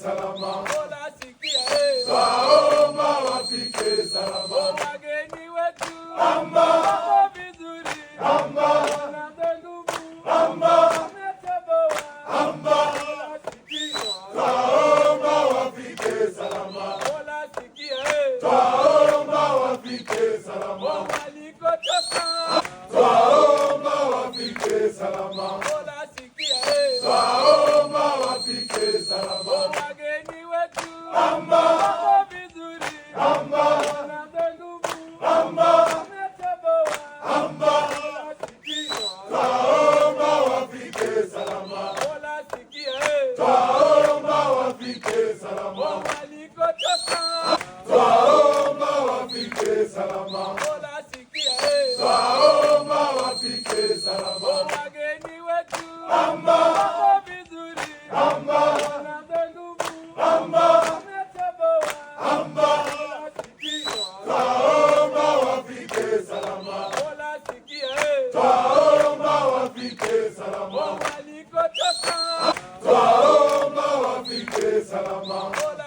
salama. Mola sikia, Twaomba wafike salama. wageni wetu Amba, wako vizuri, amba, wana nguvu, amba, wametoboa. amba. Mola sikia, Twaomba wafike salama. Mola sikia, Twaomba wafike salama. walikotoka. Twaomba wafike salama. Mola sikia, Twaomba wafike salama. wageni wetu Amba, wako vizuri, amba, wana nguvu, amba, wametoboa. amba. Mola sikia, Twaomba wafike salama. Mola sikia, Twaomba wafike salama. walikotoka. Twaomba wafike salama. Mola sikia, Twaomba wafike salama. wageni wetu Amba, wako vizuri, amba, wana nguvu, amba, wametoboa. amba. Mola sikia, Twaomba wafike salama. Mola sikia, Twaomba wafike salama. walikotoka. Twaomba wafike salama. Mola